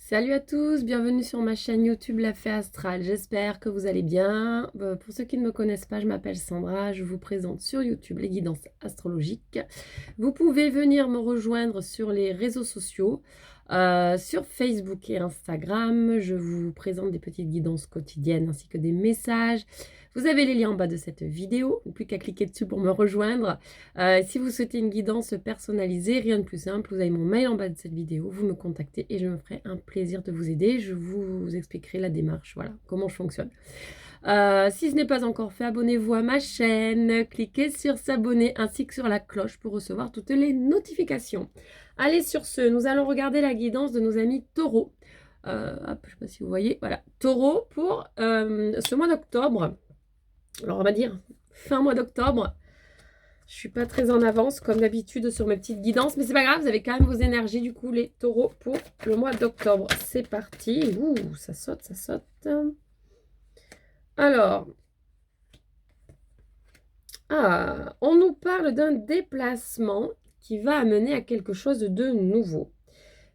Salut à tous, bienvenue sur ma chaîne YouTube La Fée Astrale. J'espère que vous allez bien. Pour ceux qui ne me connaissent pas, je m'appelle Sandra. Je vous présente sur YouTube les guidances astrologiques. Vous pouvez venir me rejoindre sur les réseaux sociaux, sur Facebook et Instagram. Je vous présente des petites guidances quotidiennes ainsi que des messages. Vous avez les liens en bas de cette vidéo. Il n'y a plus qu'à cliquer dessus pour me rejoindre. Si vous souhaitez une guidance personnalisée, rien de plus simple, vous avez mon mail en bas de cette vidéo, vous me contactez et je me ferai un plaisir de vous aider. Je vous expliquerai la démarche, voilà, comment je fonctionne. Si ce n'est pas encore fait, abonnez-vous à ma chaîne, cliquez sur s'abonner ainsi que sur la cloche pour recevoir toutes les notifications. Allez, sur ce, nous allons regarder la guidance de nos amis taureaux. Je ne sais pas si vous voyez, voilà, taureau pour ce mois d'octobre. Alors on va dire fin mois d'octobre. Je suis pas très en avance comme d'habitude sur mes petites guidances, mais c'est pas grave, vous avez quand même vos énergies du coup les taureaux pour le mois d'octobre. C'est parti. Ouh, ça saute, ça saute. Alors, on nous parle d'un déplacement qui va amener à quelque chose de nouveau.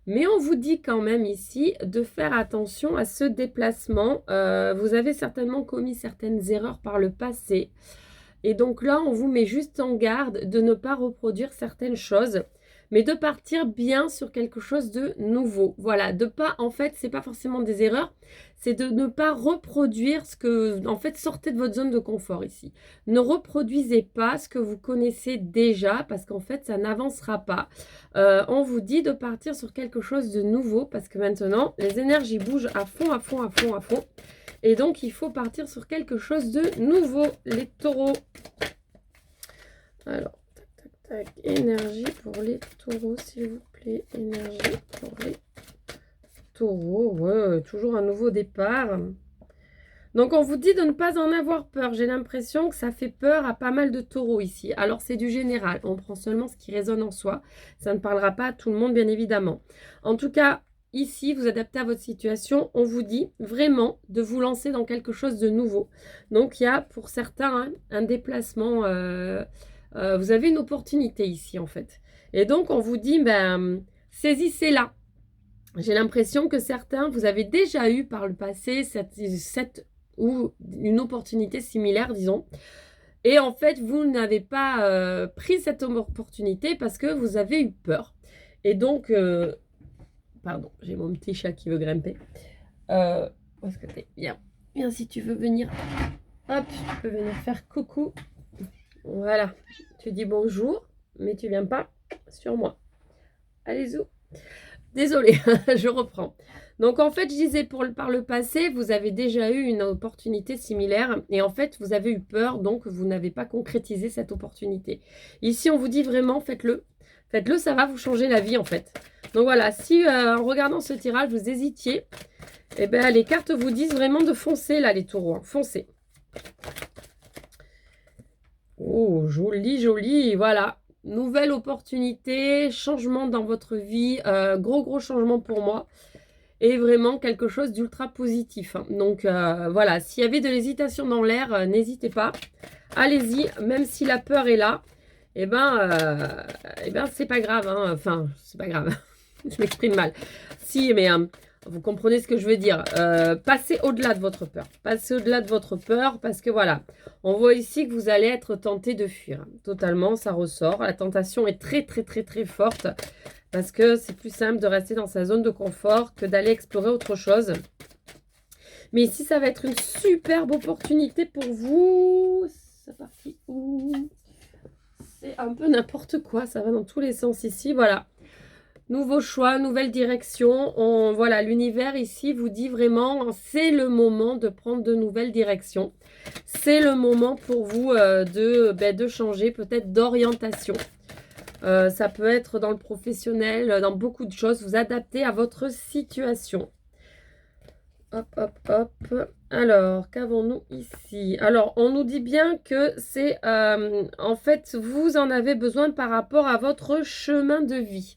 Mais on vous dit quand même ici de faire attention à ce déplacement. Vous avez certainement commis certaines erreurs par le passé. Et donc là, on vous met juste en garde de ne pas reproduire certaines choses, mais de partir bien sur quelque chose de nouveau. Voilà, de pas, en fait, c'est pas forcément des erreurs, c'est de ne pas reproduire ce que, en fait, sortez de votre zone de confort ici. Ne reproduisez pas ce que vous connaissez déjà, parce qu'en fait, ça n'avancera pas. On vous dit de partir sur quelque chose de nouveau, parce que maintenant, les énergies bougent à fond, à fond, à fond, à fond. Et donc, il faut partir sur quelque chose de nouveau, les taureaux. Alors, tac, tac, tac. Énergie pour les taureaux, s'il vous plaît. Énergie pour les taureaux. Ouais, toujours un nouveau départ. Donc, on vous dit de ne pas en avoir peur. J'ai l'impression que ça fait peur à pas mal de taureaux ici. Alors, c'est du général. On prend seulement ce qui résonne en soi. Ça ne parlera pas à tout le monde, bien évidemment. En tout cas, ici, vous adaptez à votre situation. On vous dit vraiment de vous lancer dans quelque chose de nouveau. Donc, il y a pour certains un déplacement. Vous avez une opportunité ici, en fait. Et donc, on vous dit, ben, saisissez-la. J'ai l'impression que certains, vous avez déjà eu par le passé cette ou une opportunité similaire, disons. Et en fait, vous n'avez pas pris cette opportunité parce que vous avez eu peur. Et donc, pardon, j'ai mon petit chat qui veut grimper. Où est-ce que t'es? Viens, viens si tu veux venir. Hop, tu peux venir faire coucou. Voilà, tu dis bonjour, mais tu viens pas sur moi. Allez-y. Désolée, je reprends. Donc en fait, je disais par le passé, vous avez déjà eu une opportunité similaire et en fait, vous avez eu peur, donc vous n'avez pas concrétisé cette opportunité. Ici, on vous dit vraiment, faites-le. Faites-le, ça va vous changer la vie en fait. Donc voilà, si en regardant ce tirage, vous hésitiez, eh ben, les cartes vous disent vraiment de foncer là, les taureaux. Hein. Foncez. Oh, joli, joli, voilà. Nouvelle opportunité, changement dans votre vie, gros changement pour moi. Et vraiment quelque chose d'ultra positif. Hein. Donc voilà, s'il y avait de l'hésitation dans l'air, n'hésitez pas. Allez-y, même si la peur est là, eh ben c'est pas grave. Hein. Enfin, c'est pas grave. Je m'exprime mal. Si, mais vous comprenez ce que je veux dire. Passez au-delà de votre peur. Passez au-delà de votre peur parce que voilà, on voit ici que vous allez être tenté de fuir. Totalement, ça ressort. La tentation est très forte parce que c'est plus simple de rester dans sa zone de confort que d'aller explorer autre chose. Mais ici, ça va être une superbe opportunité pour vous. C'est parti où? C'est un peu n'importe quoi. Ça va dans tous les sens ici. Voilà. Nouveau choix, nouvelle direction. Voilà, l'univers ici vous dit vraiment, c'est le moment de prendre de nouvelles directions. C'est le moment pour vous de changer peut-être d'orientation. Ça peut être dans le professionnel, dans beaucoup de choses. Vous adaptez à votre situation. Hop, hop, hop. Alors, qu'avons-nous ici? Alors, on nous dit bien que c'est, en fait, vous en avez besoin par rapport à votre chemin de vie.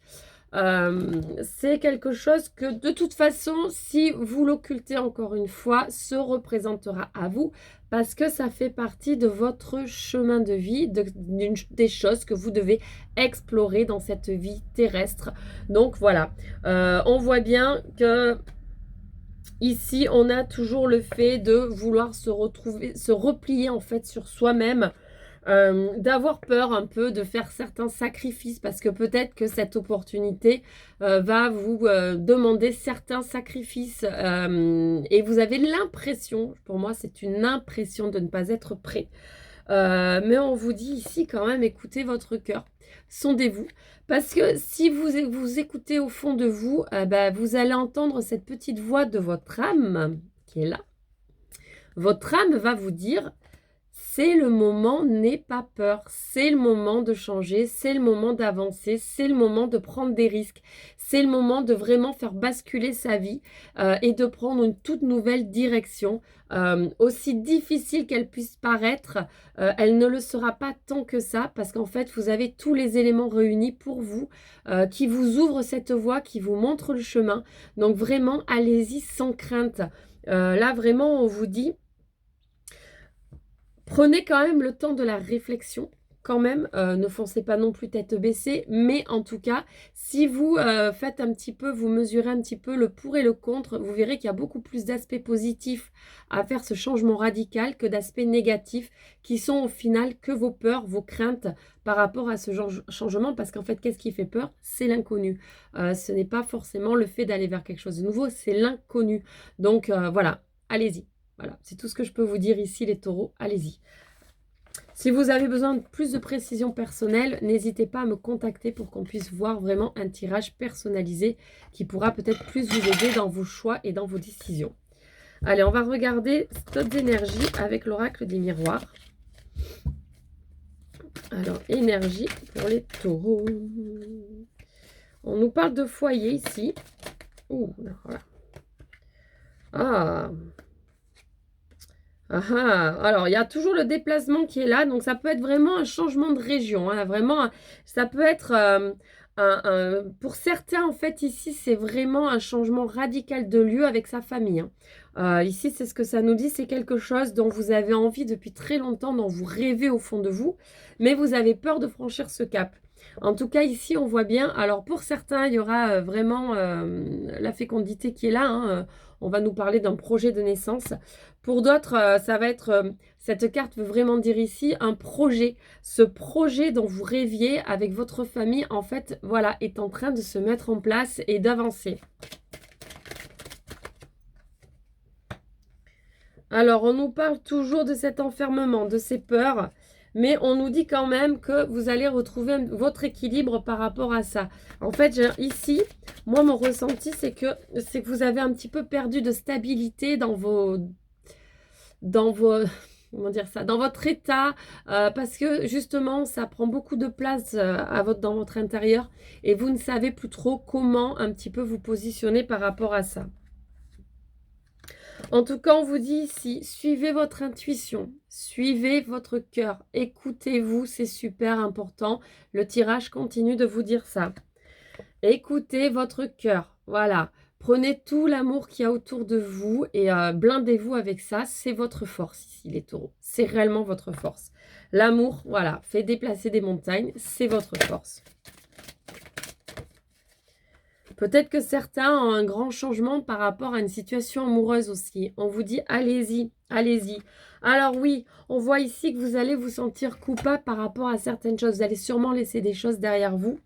C'est quelque chose que de toute façon, si vous l'occultez encore une fois, se représentera à vous parce que ça fait partie de votre chemin de vie, des choses que vous devez explorer dans cette vie terrestre. Donc voilà, on voit bien que ici, on a toujours le fait de vouloir se retrouver, se replier en fait sur soi-même, d'avoir peur un peu de faire certains sacrifices parce que peut-être que cette opportunité va vous demander certains sacrifices et vous avez l'impression, pour moi c'est une impression de ne pas être prêt. Mais on vous dit ici quand même, écoutez votre cœur, sondez-vous. Parce que si vous écoutez au fond de vous, bah, vous allez entendre cette petite voix de votre âme qui est là. Votre âme va vous dire, c'est le moment, n'aie pas peur, c'est le moment de changer, c'est le moment d'avancer, c'est le moment de prendre des risques, c'est le moment de vraiment faire basculer sa vie et de prendre une toute nouvelle direction. Aussi difficile qu'elle puisse paraître, elle ne le sera pas tant que ça parce qu'en fait, vous avez tous les éléments réunis pour vous qui vous ouvrent cette voie, qui vous montrent le chemin. Donc vraiment, allez-y sans crainte. Là, vraiment, on vous dit... Prenez quand même le temps de la réflexion, quand même, ne foncez pas non plus tête baissée, mais en tout cas, si vous faites un petit peu, vous mesurez un petit peu le pour et le contre, vous verrez qu'il y a beaucoup plus d'aspects positifs à faire ce changement radical que d'aspects négatifs qui sont au final que vos peurs, vos craintes par rapport à ce changement, parce qu'en fait, qu'est-ce qui fait peur? C'est l'inconnu. Ce n'est pas forcément le fait d'aller vers quelque chose de nouveau, c'est l'inconnu. Donc voilà, allez-y. Voilà, c'est tout ce que je peux vous dire ici, les taureaux. Allez-y. Si vous avez besoin de plus de précision personnelle, n'hésitez pas à me contacter pour qu'on puisse voir vraiment un tirage personnalisé qui pourra peut-être plus vous aider dans vos choix et dans vos décisions. Allez, on va regarder d'autres énergies avec l'oracle des miroirs. Alors, énergie pour les taureaux. On nous parle de foyer ici. Ouh, voilà. Ah, alors, il y a toujours le déplacement qui est là. Donc, ça peut être vraiment un changement de région. Hein, vraiment, ça peut être... pour certains, en fait, ici, c'est vraiment un changement radical de lieu avec sa famille. Hein. Ici, c'est ce que ça nous dit. C'est quelque chose dont vous avez envie depuis très longtemps, dont vous rêvez au fond de vous. Mais vous avez peur de franchir ce cap. En tout cas, ici, on voit bien. Alors, pour certains, il y aura vraiment la fécondité qui est là. Hein. On va nous parler d'un projet de naissance. Pour d'autres, ça va être, cette carte veut vraiment dire ici un projet. Ce projet dont vous rêviez avec votre famille, en fait, voilà, est en train de se mettre en place et d'avancer. Alors, on nous parle toujours de cet enfermement, de ces peurs, mais on nous dit quand même que vous allez retrouver votre équilibre par rapport à ça. En fait, ici, moi, mon ressenti, c'est que vous avez un petit peu perdu de stabilité dans vos comment dire ça, dans votre état, parce que justement, ça prend beaucoup de place dans votre intérieur et vous ne savez plus trop comment un petit peu vous positionner par rapport à ça. En tout cas, on vous dit ici, suivez votre intuition, suivez votre cœur, écoutez-vous, c'est super important. Le tirage continue de vous dire ça. Écoutez votre cœur, voilà. Prenez tout l'amour qu'il y a autour de vous et blindez-vous avec ça. C'est votre force ici, les taureaux. C'est réellement votre force. L'amour, voilà, fait déplacer des montagnes. C'est votre force. Peut-être que certains ont un grand changement par rapport à une situation amoureuse aussi. On vous dit, allez-y, allez-y. Alors oui, on voit ici que vous allez vous sentir coupable par rapport à certaines choses. Vous allez sûrement laisser des choses derrière vous.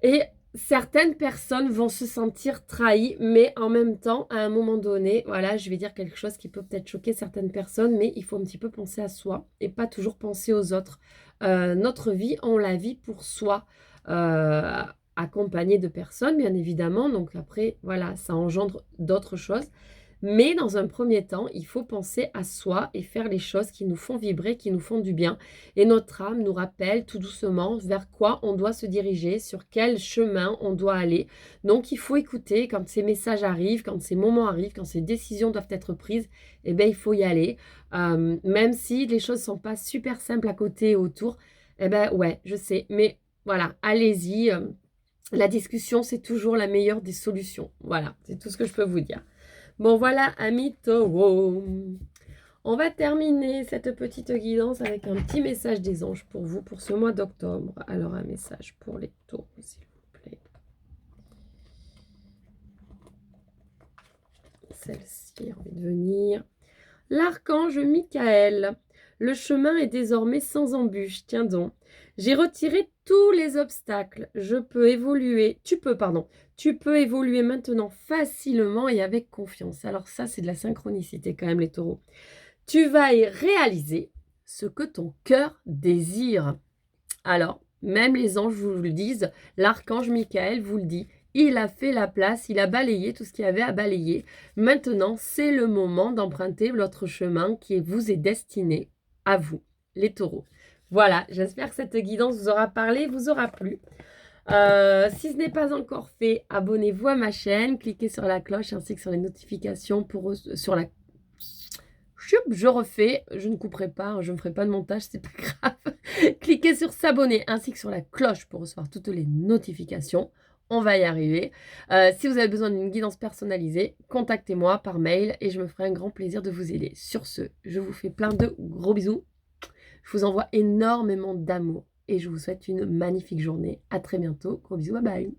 Et certaines personnes vont se sentir trahies, mais en même temps, à un moment donné, voilà, je vais dire quelque chose qui peut peut-être choquer certaines personnes, mais il faut un petit peu penser à soi et pas toujours penser aux autres. Notre vie, on la vit pour soi, accompagné de personnes, bien évidemment. Donc après, voilà, ça engendre d'autres choses. Mais dans un premier temps, il faut penser à soi et faire les choses qui nous font vibrer, qui nous font du bien. Et notre âme nous rappelle tout doucement vers quoi on doit se diriger, sur quel chemin on doit aller. Donc il faut écouter quand ces messages arrivent, quand ces moments arrivent, quand ces décisions doivent être prises, eh bien il faut y aller. Même si les choses ne sont pas super simples à côté et autour, eh bien ouais, je sais. Mais voilà, allez-y. La discussion, c'est toujours la meilleure des solutions. Voilà, c'est tout ce que je peux vous dire. Bon, voilà, amis taureaux. On va terminer cette petite guidance avec un petit message des anges pour vous pour ce mois d'octobre. Alors, un message pour les taureaux, s'il vous plaît. Celle-ci a envie de venir. L'archange Michael. Le chemin est désormais sans embûche. Tiens donc. J'ai retiré tous les obstacles. Tu peux évoluer maintenant facilement et avec confiance. Alors ça, c'est de la synchronicité quand même, les taureaux. Tu vas y réaliser ce que ton cœur désire. Alors, même les anges vous le disent, l'archange Michael vous le dit. Il a fait la place, il a balayé tout ce qu'il y avait à balayer. Maintenant, c'est le moment d'emprunter votre chemin qui vous est destiné à vous, les taureaux. Voilà, j'espère que cette guidance vous aura parlé, vous aura plu. Si ce n'est pas encore fait, abonnez-vous à ma chaîne, cliquez sur la cloche ainsi que sur les notifications sur la... Je refais, je ne couperai pas, je ne ferai pas de montage, c'est pas grave. Cliquez sur s'abonner ainsi que sur la cloche pour recevoir toutes les notifications. On va y arriver. Si vous avez besoin d'une guidance personnalisée, contactez-moi par mail et je me ferai un grand plaisir de vous aider. Sur ce, je vous fais plein de gros bisous. Je vous envoie énormément d'amour et je vous souhaite une magnifique journée. À très bientôt. Gros bisous, bye bye.